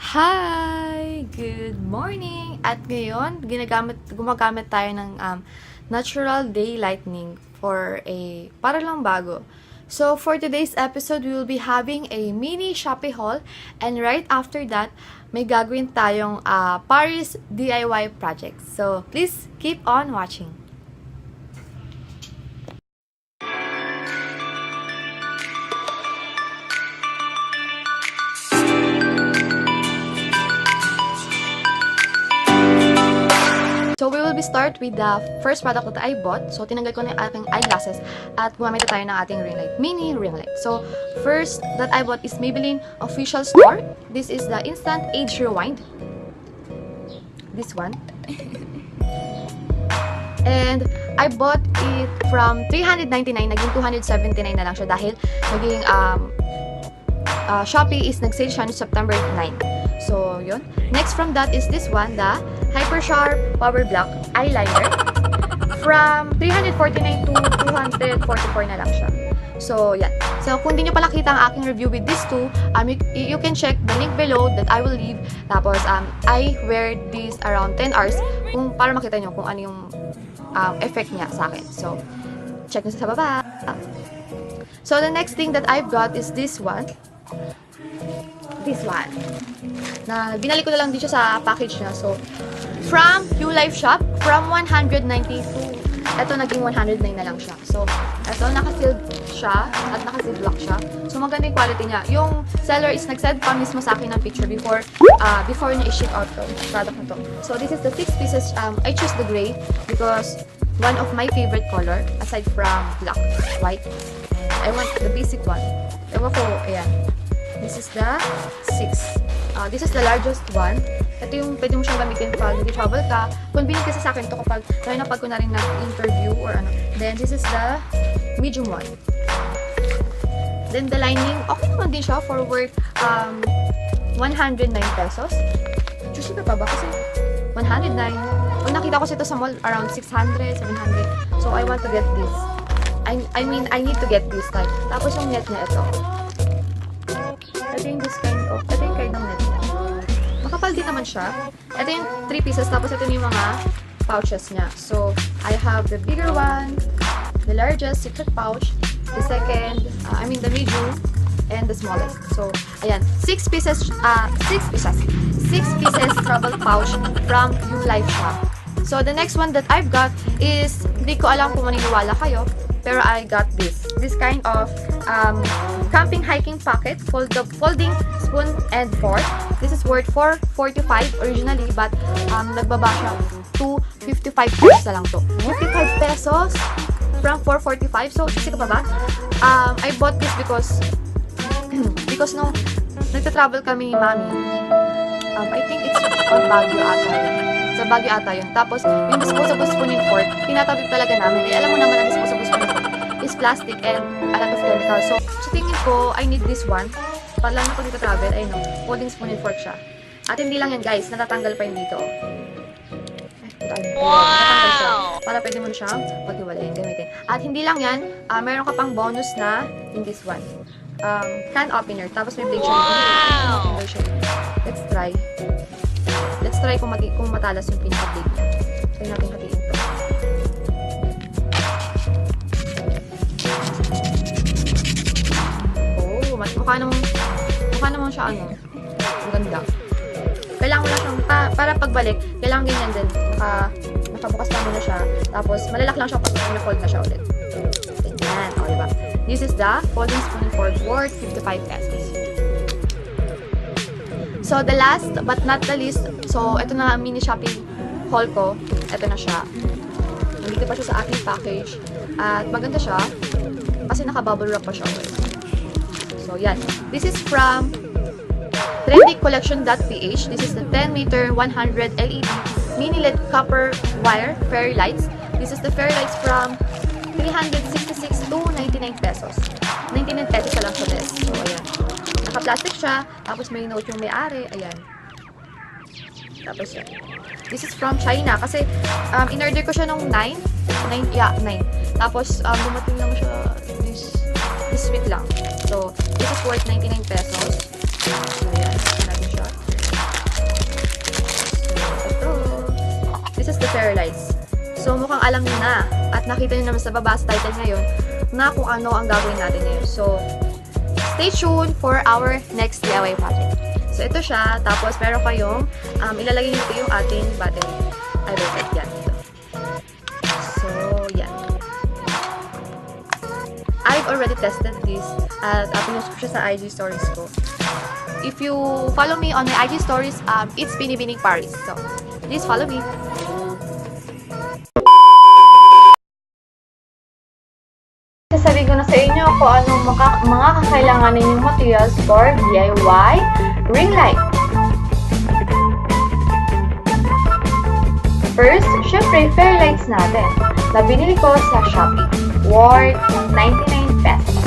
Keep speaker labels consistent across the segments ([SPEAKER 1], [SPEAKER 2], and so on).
[SPEAKER 1] Hi! Good morning! At ngayon, gumagamit tayo ng natural day lightning para lang bago. So, for today's episode, we will be having a mini Shopee haul, and right after that, may gagawin tayong Paris DIY project. So, please keep on watching. So, we will start with the first product that I bought. So, tinanggal ko na yung aking eyeglasses at gumamit na tayo ng ating ring light, mini ring light. So, first that I bought is Maybelline official store. This is the Instant Age Rewind. This one. And I bought it from 399, naging 279 na lang siya dahil naging Shopee is nag-sale siya no September 9. So, yun. Next from that is this one, the Hypersharp Power Black Eyeliner. From 349 to 244 na lang siya. So, yan. So, kung di nyo pala kita ang aking review with these two, you can check the link below that I will leave. Tapos, I wear this around 10 hours para makita nyo kung ano yung effect niya sa akin. So, check nyo sa baba. So, the next thing that I've got is this one. This one. Na binalik ko na lang din siya sa package niya. So, from ulit shop, from 192, ito naging 109 na lang siya. So, ito, naka-sealed siya at naka-sealed block siya. So, maganda yung quality niya. Yung seller is nag-send pa mismo sa akin ng picture before niya i-ship out to product na to. So, this is the 6 pieces. I choose the gray because one of my favorite color aside from black, white. I want the basic one. Ewan ko, ayan. This is the 6. This is the largest one. Ito yung pwede mo siyang gamitin pag nag-travel ka. Convenient kasi sa akin ito kapag lalo na pag kunwari nag-interview or ano. Then, this is the medium one. Then, the lining, okay naman din siya for worth 109 pesos. Choose ka pa ba? Kasi 109. Kung nakita ko ito sa mall, around 600, 700. So, I want to get this. I mean, I need to get this type. Tapos yung net niya ito. Ito yung kind of net niya. Makapal din naman siya. Ito yung 3 pieces, tapos ito yung mga pouches niya. So, I have the bigger one, the largest secret pouch, the second, the medium, and the smallest. So, ayan, 6 pieces travel pouch from ulit shop. So, the next one that I've got is, hindi ko alam kung maniniwala kayo, pero I got this kind of camping hiking pocket, folding spoon and fork. This is worth 445 originally, but nagbaba siya to 55 pesos na lang to. 55 pesos from 445. So, kasi ka pa ba? I bought this because nung nagta-travel kami ni Mami, I think it's on Baguio ata yun. Sa Baguio ata yun. Tapos, yung disposable spoon and fork, tinatawag talaga namin. Alam mo naman ang disposable spoon and fork is plastic and a lot of chemicals. So, sa tingin ko, I need this one. Para lang ako dito travel, ay no, folding spoon and fork siya. At hindi lang yan guys, natatanggal pa yun dito. Natatanggal siya. Para pwede mo na siyang pag-iwalayin, gamitin. At hindi lang yan, meron ka pang bonus na in this one. Can opener. Tapos may blade siya. Wow! Let's try. Let's try kung matalas yung pinaka-blade niya. Try natin hatiin ito. Oh, mukha naman siya maganda. Kailangan mo lang siyang, para pagbalik, kailangan ganyan din. Nakabukas lang muna siya. Tapos, malalak lang siya pag na-fold na siya ulit. Ganyan. O, diba? This is the folding spoon and fork worth 55 pesos. So, the last but not the least, so, ito na mini Shopee haul ko. Ito na siya. Nandito pa siya sa aking package. At maganda siya kasi naka-bubble wrap pa siya. So, yan. This is from trendycollection.ph. This is the 10-meter 100 LED mini LED copper wire fairy lights. This is the fairy lights from 366 to 99 pesos. 99 pesos lang sa this. So, ayan. Naka-plastic siya. Tapos may note yung may-ari. Ayan. Tapos yan. This is from China. Kasi, in-order ko siya nung 9. Tapos, dumating lang siya this week lang. So, this is worth 99 pesos. So, ayan. Natin siya. alam niyo na at nakita niyo naman sa baba sa title ngayon na kung ano ang gagawin natin ngayon. So, stay tuned for our next DIY project. So, ito siya. Tapos, meron kayong, ilalagay nyo ito yung ating battery. Ay, wait, yan. Ito. So, yan. I've already tested this at pinost ko siya sa IG stories ko. If you follow me on my IG stories, it's Binibining Paris. So, please follow me. Sasabihin ko na sa inyo kung anong mga kakailanganin yung materials for DIY ring light. First, syempre, fair lights natin na binili ko sa Shopee, worth 99 pesos.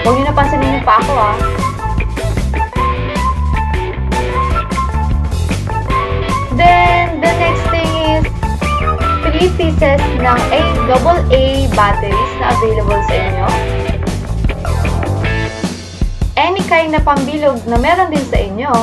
[SPEAKER 1] Huwag nyo napansinin niyo pa ako Then, the next thing is 3 pieces ng AA batteries na available sa inyo. Any kind na pambilog na meron din sa inyo.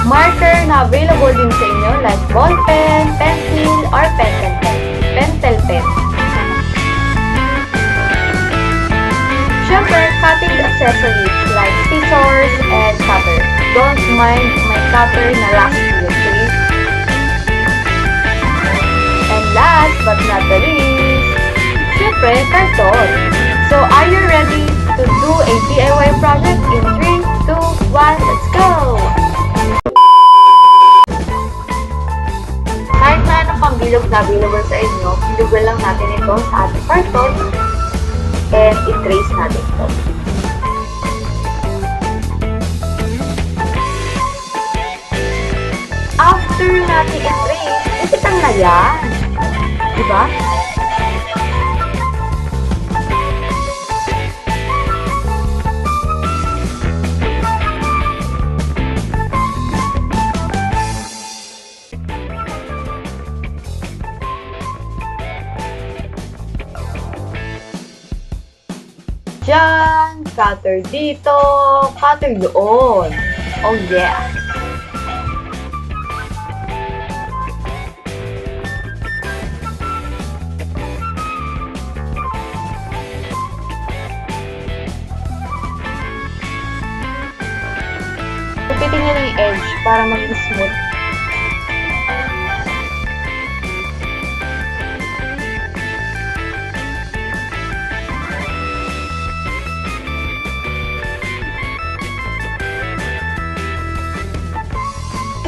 [SPEAKER 1] Marker na available din sa inyo like ball pen, pencil, or pentel pen. Siyempre, cutting accessories like scissors and cutter. Don't mind my cutter na rusty, okay? And last but not the least, siyempre, karton. So, are you ready to do a DIY project in 3, 2, 1, let's go! Kahit na anong pambilog na available sa inyo, bilugan lang natin ito sa ating karton and i-trace natin ito. After natin i-trace, isitang na yan. Diba? Diyan, cutter dito, cutter doon. Oh yeah! Gupitin nyo lang yung edge para maging smooth.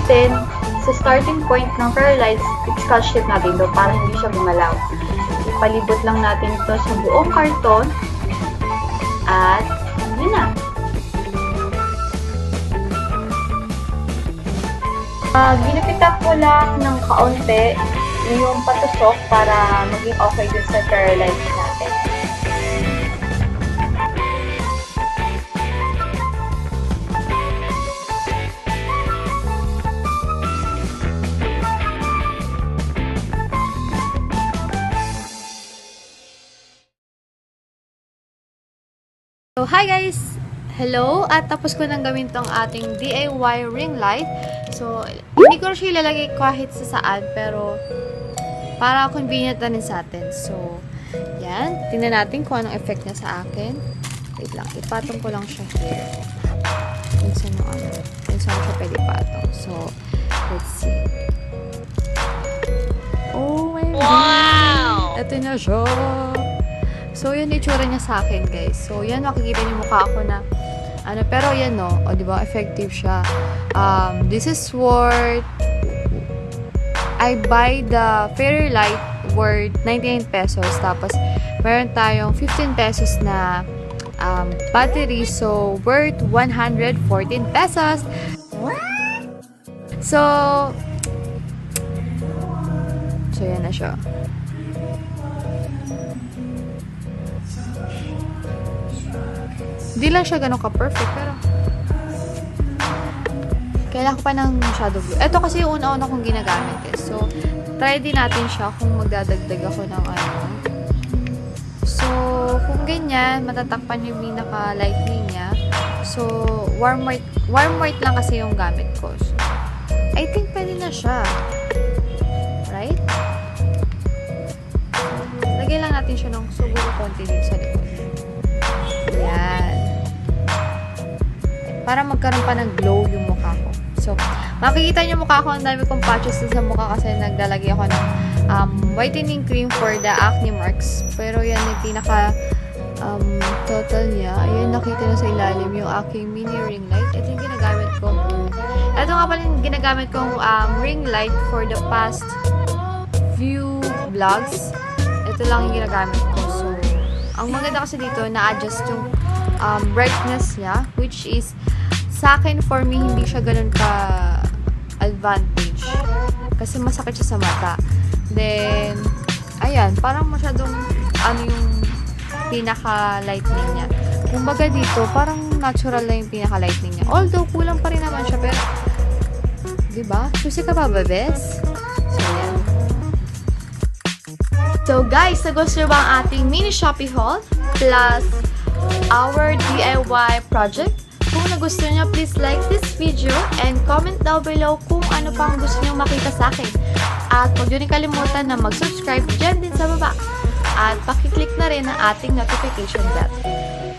[SPEAKER 1] Then, sa starting point ng fair lights, scotch tape natin ito para hindi siya gumalaw. Ipalibot lang natin ito sa buong karton at yun na. Ginapitak ko lang ng kaunti yung patusok para maging okay din sa fair lights natin. So, hi guys! Hello! At tapos ko nang gawin tong ating DIY ring light. So, hindi ko siya ilalagay kahit sa saan, pero para convenient na rin sa atin. So, yan. Tingnan natin kung anong effect niya sa akin. Wait lang. Ipatong ko lang siya here. Kung saan siya pwede ipatong. So, let's see. Oh my God! Wow! Ito na siya! So, yun yung itsura niya sa akin, guys. So, yan, makikita niyo mukha ako na, pero yan, no? O, diba? Effective siya. This is worth, I buy the fairy light worth 99 pesos. Tapos, meron tayong 15 pesos na, battery. So, worth 114 pesos. So, yan na siya. Hindi lang siya ganun ka-perfect, pero kailangan pa ng shadow glue. Ito kasi yung una-una kong ginagamit. So, try din natin siya kung magdadagdag ako ng So, kung ganyan, matatakpan yung pinaka-lightning niya. So, warm white lang kasi yung gamit ko. So, I think pwede na siya. Right? Lagyan lang natin siya ng siguro konti dito sa likod. Ayan. Para magkaroon pa ng glow yung mukha ko. So, makikita niyo mukha ko, ang dami kong patches sa mukha kasi naglalagay ako ng whitening cream for the acne marks. Pero yan yung pinaka total niya. Ayan, nakita na sa ilalim yung aking mini ring light. Ito yung ginagamit ko. Ito nga pala yung ginagamit kong ring light for the past few vlogs. Ito lang yung ginagamit ko. So, ang maganda kasi dito, na-adjust yung brightness niya, which is sa akin, for me, hindi siya ganun ka-advantage. Kasi masakit siya sa mata. Then, ayan, parang masyadong yung pinaka-lightning niya. Kumbaga dito, parang natural lang yung pinaka-lightning niya. Although, kulang pa rin naman siya, pero, diba? Susi ka pa ba, bes? So, ayan. So, guys, nagusto nyo ba ang ating mini Shopee haul plus our DIY project? Kung nagustuhan nyo, please like this video and comment down below kung ano pang gusto nyo makita sa akin. At huwag nyo rin kalimutan na mag-subscribe dyan din sa baba. At pakiclick na rin ang ating notification bell.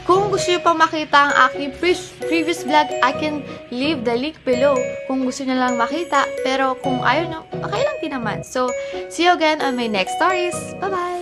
[SPEAKER 1] Kung gusto nyo pang makita ang aking previous vlog, I can leave the link below kung gusto nyo lang makita. Pero kung ayaw nyo, okay lang din naman. So, see you again on my next stories. Bye-bye!